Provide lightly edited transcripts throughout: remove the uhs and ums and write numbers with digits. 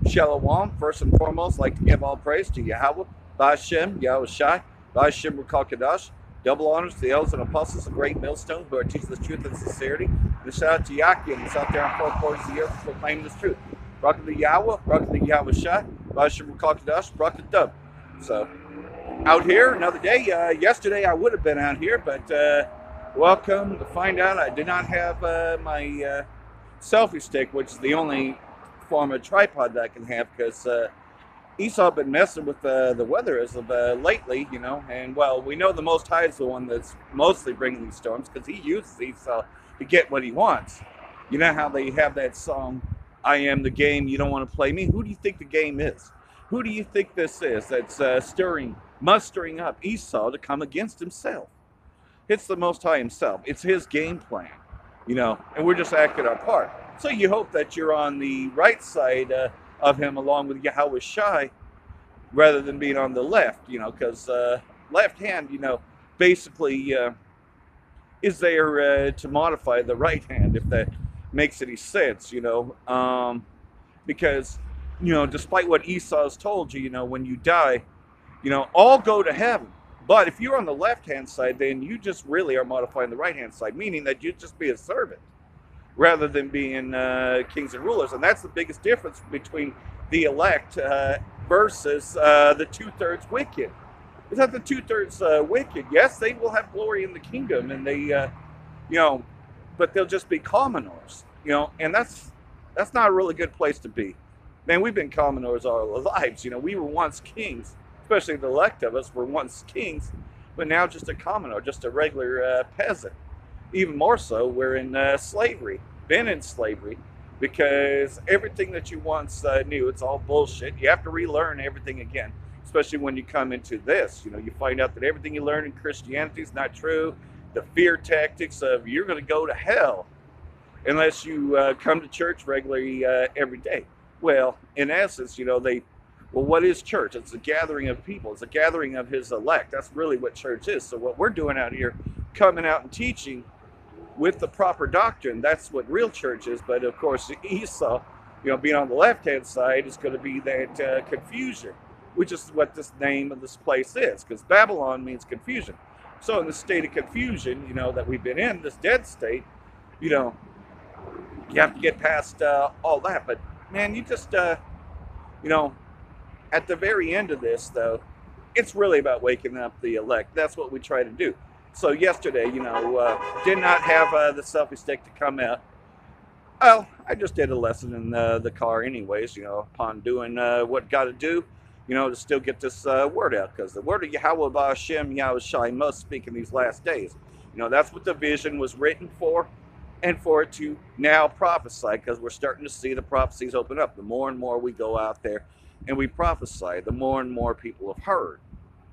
Shalom, first and foremost, like to give all praise to Yahweh, Ba'ashem, Yahweh Shai, Ba'ashem Rukal double honors to the elders and apostles, the great millstones who are teaching the truth and sincerity. And a shout out to Yakim, who's out there on four corners of the earth proclaiming this truth. Rock the Yahweh, rock the Yahweh Shai, Ba'ashem Rukal rock the dub. So, out here, another day. Yesterday I would have been out here, but welcome to find out I did not have my selfie stick, which is the only form of tripod that I can have, because Esau been messing with the weather as of lately, you know, and well, we know the Most High is the one that's mostly bringing these storms, because he uses Esau to get what he wants. You know how they have that song, I am the game, you don't want to play me? Who do you think the game is? Who do you think this is that's mustering up Esau to come against himself? It's the Most High himself. It's his game plan, you know, and we're just acting our part. So you hope that you're on the right side of him along with Yahweh Shai rather than being on the left, you know, because left hand, you know, basically is there to modify the right hand, if that makes any sense, you know, because, you know, despite what Esau's told you, you know, when you die, you know, all go to heaven. But if you're on the left-hand side, then you just really are modifying the right-hand side, meaning that you just be a servant rather than being kings and rulers. And that's the biggest difference between the elect versus the two-thirds wicked. Is that the two-thirds wicked, yes, they will have glory in the kingdom, and they, you know, but they'll just be commoners, you know, and that's not a really good place to be. Man, we've been commoners all our lives, you know. We were once kings, especially the elect of us were once kings, but now just a commoner, just a regular peasant. Even more so, we're in slavery, been in slavery, because everything that you once knew, it's all bullshit. You have to relearn everything again, especially when you come into this. You know, you find out that everything you learn in Christianity is not true. The fear tactics of you're going to go to hell unless you come to church regularly every day. Well, in essence, you know, well, what is church? It's a gathering of people. It's a gathering of his elect. That's really what church is. So what we're doing out here, coming out and teaching with the proper doctrine, that's what real church is. But of course, Esau, you know, being on the left-hand side is going to be that confusion, which is what this name of this place is, because Babylon means confusion. So in the state of confusion, you know, that we've been in, this dead state, you know, you have to get past all that. But man, you just, you know, at the very end of this, though, it's really about waking up the elect. That's what we try to do. So yesterday, you know, did not have the selfie stick to come out. Well, I just did a lesson in the car anyways, you know, upon doing what got to do, you know, to still get this word out. Because the word of Yahweh Ba'ashem Yahweh Shai must speak in these last days. You know, that's what the vision was written for, and for it to now prophesy, because we're starting to see the prophecies open up. The more and more we go out there and we prophesy, the more and more people have heard.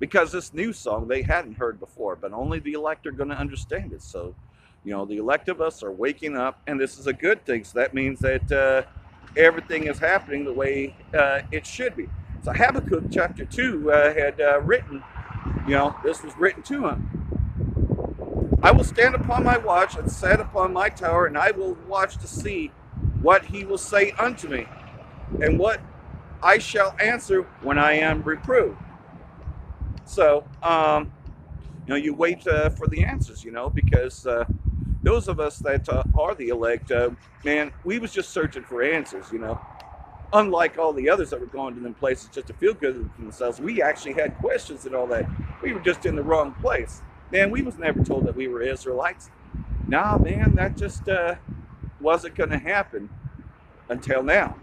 Because this new song they hadn't heard before, but only the elect are going to understand it. So, you know, the elect of us are waking up, and this is a good thing. So that means that everything is happening the way it should be. So Habakkuk chapter 2 had written, you know, this was written to him. I will stand upon my watch and set upon my tower, and I will watch to see what he will say unto me, and what I shall answer when I am reproved. So, you know, you wait for the answers, you know, because those of us that are the elect, man, we was just searching for answers, you know. Unlike all the others that were going to them places just to feel good with themselves, we actually had questions and all that. We were just in the wrong place. Man, we was never told that we were Israelites. Nah, man, that just wasn't going to happen until now.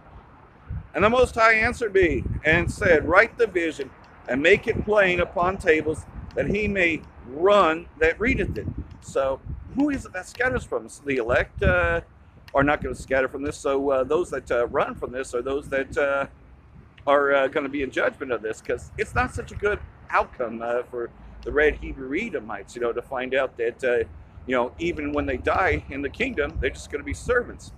And the Most High answered me and said, write the vision and make it plain upon tables, that he may run that readeth it. So who is it that scatters from us? The elect are not going to scatter from this. So those that run from this are those that are going to be in judgment of this, because it's not such a good outcome for the red Hebrew Edomites, you know, to find out that, you know, even when they die in the kingdom, they're just going to be servants.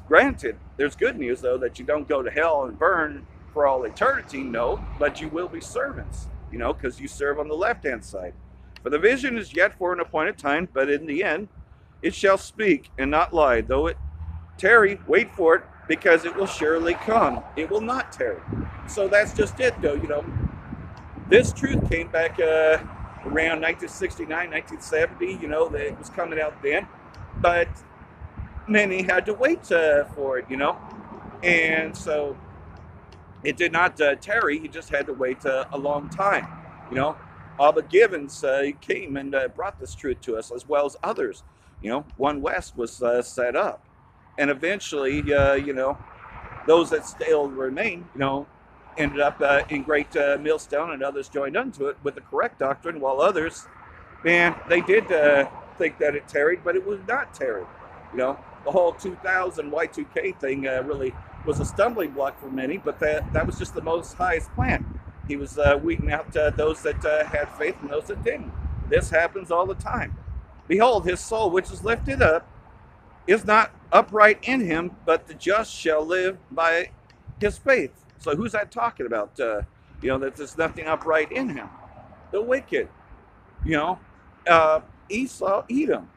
Granted, there's good news, though, that you don't go to hell and burn for all eternity, no, but you will be servants, you know, because you serve on the left-hand side. For the vision is yet for an appointed time, but in the end it shall speak and not lie. Though it tarry, wait for it, because it will surely come. It will not tarry. So that's just it, though. This truth came back around 1969, 1970. That it was coming out then, but many had to wait for it. And so it did not tarry. He just had to wait a long time. Abba Givens came and brought this truth to us, as well as others. One West was set up, and eventually, those that still remain, ended up in Great Millstone, and others joined unto it with the correct doctrine, while others, man, they did think that it tarried, but it was not tarried. The whole 2000 Y2K thing really was a stumbling block for many, but that was just the Most High's plan. He was weeding out those that had faith and those that didn't. This happens all the time. Behold, his soul, which is lifted up, is not upright in him, but the just shall live by his faith. So who's that talking about? That there's nothing upright in him. The wicked. Esau, Edom,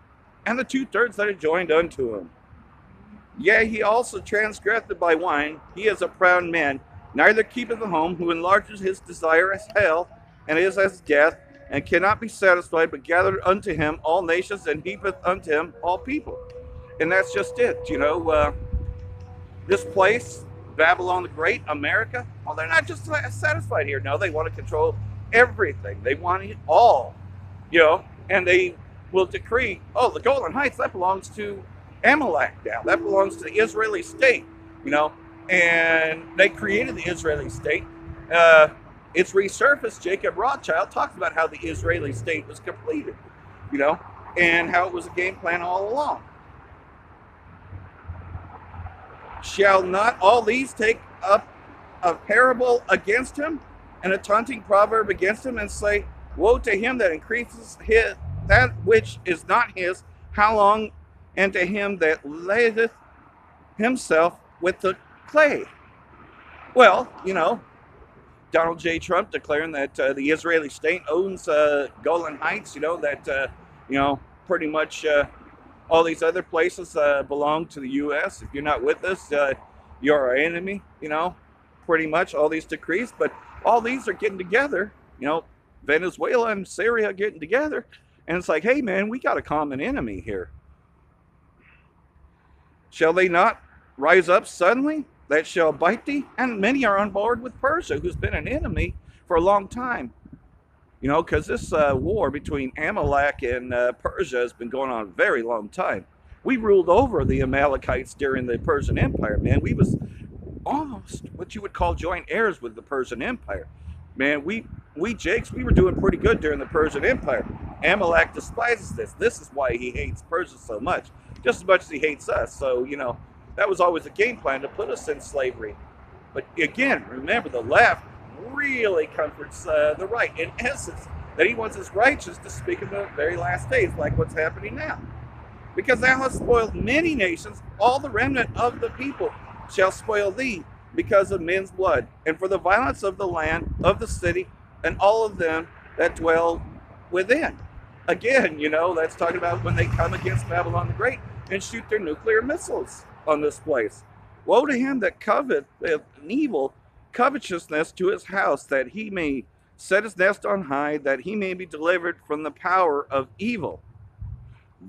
and the 2/3 that are joined unto him. Yea, he also transgressed by wine. He is a proud man, neither keepeth the home, who enlarges his desire as hell, and is as death, and cannot be satisfied, but gathered unto him all nations, and heapeth unto him all people. And that's just it. This place, Babylon the Great, America, well, they're not just satisfied here. No, they want to control everything. They want it all. And they will decree, the Golan Heights, that belongs to Amalek now. That belongs to the Israeli state, and they created the Israeli state. It's resurfaced. Jacob Rothschild talks about how the Israeli state was completed, and how it was a game plan all along. Shall not all these take up a parable against him, and a taunting proverb against him, and say, woe to him that increases that which is not his, how long, and to him that ladeth himself with the clay. Well, Donald J. Trump declaring that the Israeli state owns Golan Heights, that, pretty much all these other places belong to the U.S. If you're not with us, you're our enemy, pretty much all these decrees. But all these are getting together, Venezuela and Syria getting together. And it's like, hey, man, we got a common enemy here. Shall they not rise up suddenly that shall bite thee? And many are on board with Persia, who's been an enemy for a long time. Because this war between Amalek and Persia has been going on a very long time. We ruled over the Amalekites during the Persian Empire, man. We was almost what you would call joint heirs with the Persian Empire. Man, we Jakes, we were doing pretty good during the Persian Empire. Amalek despises this. This is why he hates Persia so much, just as much as he hates us. So, that was always a game plan to put us in slavery. But again, remember, the left really comforts the right. In essence, that he wants his righteous to speak in the very last days, like what's happening now. Because thou hast spoiled many nations, all the remnant of the people shall spoil thee because of men's blood, and for the violence of the land, of the city, and all of them that dwell within. Again, that's talking about when they come against Babylon the Great and shoot their nuclear missiles on this place. Woe to him that coveteth an evil covetousness to his house, that he may set his nest on high, that he may be delivered from the power of evil.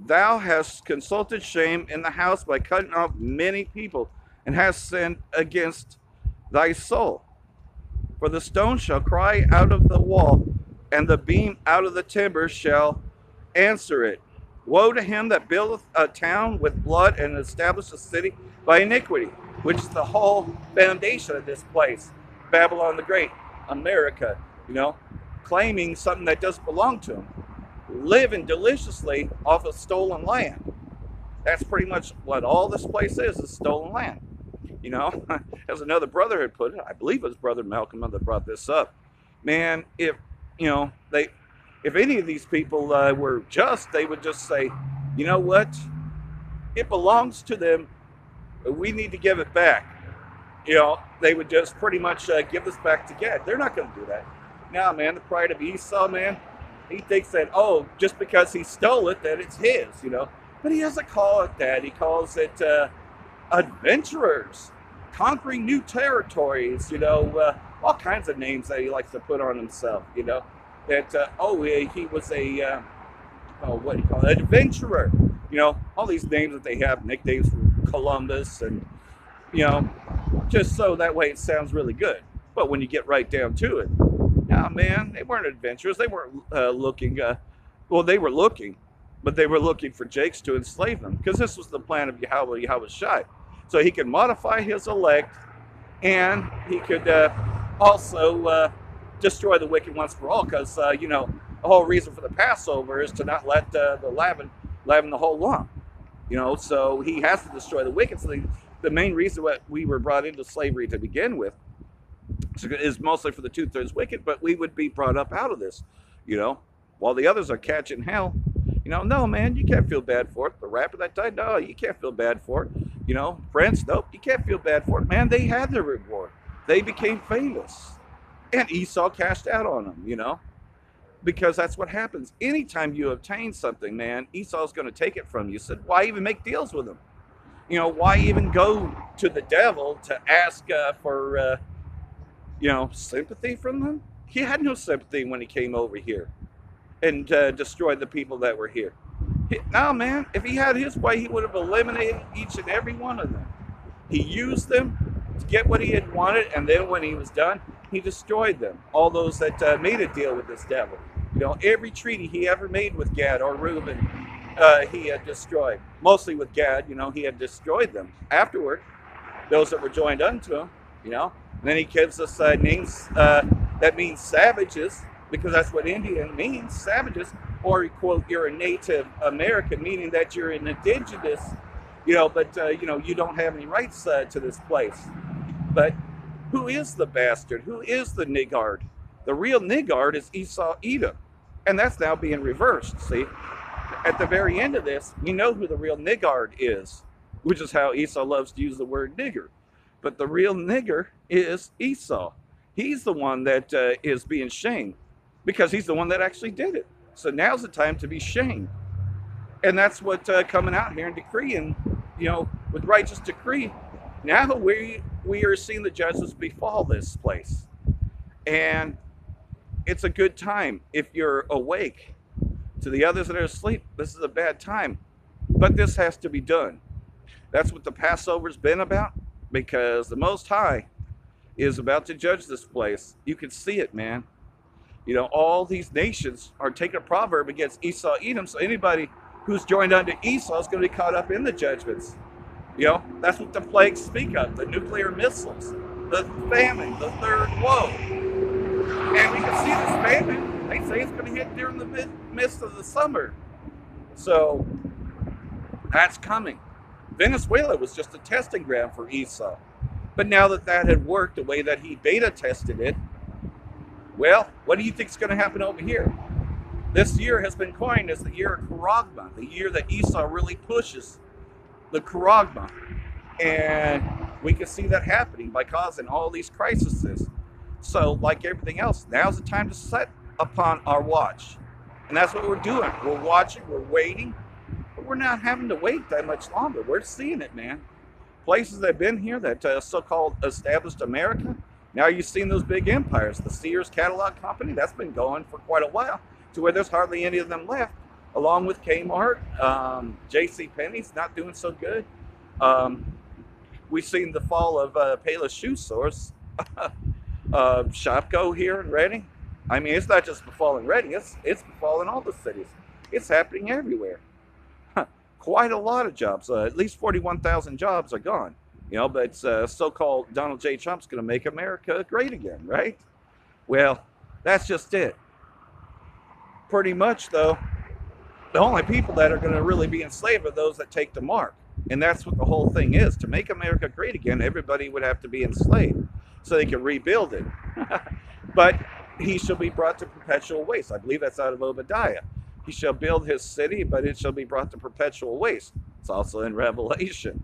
Thou hast consulted shame in the house by cutting off many people, and hast sinned against thy soul. For the stone shall cry out of the wall, and the beam out of the timber shall answer it. Woe to him that buildeth a town with blood, and establisheth a city by iniquity, which is the whole foundation of this place. Babylon the Great, America, claiming something that doesn't belong to them. Living deliciously off of stolen land. That's pretty much what all this place is stolen land. As another brother had put it, I believe it was Brother Malcolm that brought this up. Man, if any of these people were just, they would just say, you know what? It belongs to them. We need to give it back. They would just pretty much give this back to God. They're not going to do that. Now, man, the pride of Esau, man, he thinks that, just because he stole it, that it's his, But he doesn't call it that. He calls it adventurers. conquering new territories, all kinds of names that he likes to put on himself, that, he was a, what do you call it, adventurer, all these names that they have, nicknames for Columbus, and, just so that way it sounds really good. But when you get right down to it, nah, man, they weren't adventurers. They weren't looking, they were looking, but they were looking for Jakes to enslave them, because this was the plan of Yahweh Shai. So he could modify his elect, and he could also destroy the wicked once for all, because, the whole reason for the Passover is to not let the leaven the whole lump. So he has to destroy the wicked. So the main reason why we were brought into slavery to begin with is mostly for the 2/3 wicked, but we would be brought up out of this, while the others are catching hell. No, man, you can't feel bad for it. The rapper that died, no, you can't feel bad for it. Prince, nope, you can't feel bad for it. Man, they had their reward. They became famous. And Esau cashed out on them, because that's what happens. Anytime you obtain something, man, Esau's going to take it from you. So why even make deals with him? Why even go to the devil to ask for, sympathy from them? He had no sympathy when he came over here and destroyed the people that were here. No, man, if he had his way, he would have eliminated each and every one of them. He used them to get what he had wanted, and then when he was done, he destroyed them. All those that made a deal with this devil. Every treaty he ever made with Gad or Reuben, he had destroyed. Mostly with Gad, he had destroyed them. Afterward, those that were joined unto him, and then he gives us names that means savages, because that's what Indian means, savages, or quote, you're a Native American, meaning that you're an indigenous, but you don't have any rights to this place. But who is the bastard? Who is the niggard? The real niggard is Esau Edom, and that's now being reversed. See, at the very end of this, we know who the real niggard is, which is how Esau loves to use the word nigger. But the real nigger is Esau. He's the one that is being shamed, because he's the one that actually did it. So now's the time to be shamed. And that's what coming out here and decreeing, with righteous decree. Now we are seeing the justice befall this place. And it's a good time if you're awake. To the others that are asleep, this is a bad time. But this has to be done. That's what the Passover's been about, because the Most High is about to judge this place. You can see it, man. All these nations are taking a proverb against Esau Edom, so anybody who's joined unto Esau is going to be caught up in the judgments. That's what the plagues speak of, the nuclear missiles, the famine, the third woe. And we can see this famine, they say it's going to hit during the midst of the summer. So that's coming. Venezuela was just a testing ground for Esau. But now that that had worked the way that he beta tested it, well, what do you think is going to happen over here? This year has been coined as the year of Charagma, the year that Esau really pushes the Charagma. And we can see that happening by causing all these crises. So, like everything else, now's the time to set upon our watch. And that's what we're doing. We're watching, we're waiting, but we're not having to wait that much longer. We're seeing it, man. Places that have been here, that so-called established America, now you've seen those big empires. The Sears Catalog Company, that's been going for quite a while, to where there's hardly any of them left, along with Kmart. J.C. Penney's not doing so good. We've seen the fall of Payless Shoe Source. Shopko here in Reading. I mean, it's not just befalling Reading, it's befalling all the cities. It's happening everywhere. Quite a lot of jobs. At least 41,000 jobs are gone. But so-called Donald J. Trump's going to make America great again, right? Well, that's just it. Pretty much, though, the only people that are going to really be enslaved are those that take the mark. And that's what the whole thing is. To make America great again, everybody would have to be enslaved so they can rebuild it. But he shall be brought to perpetual waste. I believe that's out of Obadiah. He shall build his city, but it shall be brought to perpetual waste. It's also in Revelation,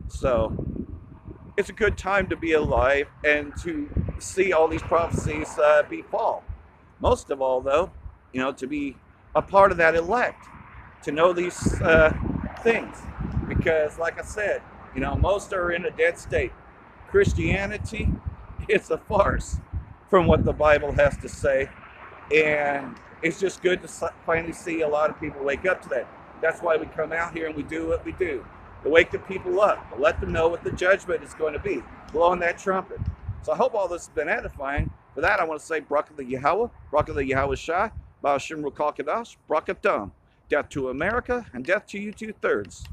So it's a good time to be alive and to see all these prophecies befall. Most of all, though, to be a part of that elect, to know these things. Because, like I said, most are in a dead state. Christianity is a farce from what the Bible has to say. And it's just good to finally see a lot of people wake up to that. That's why we come out here and we do what we do. To wake the people up, to let them know what the judgment is going to be. Blowing that trumpet. So I hope all this has been edifying. For that, I want to say, Barak the Yahweh, Barak the Yahweh Shai, Baal Shem Ruach HaKodesh, Barak Atam. Death to America and death to you 2/3.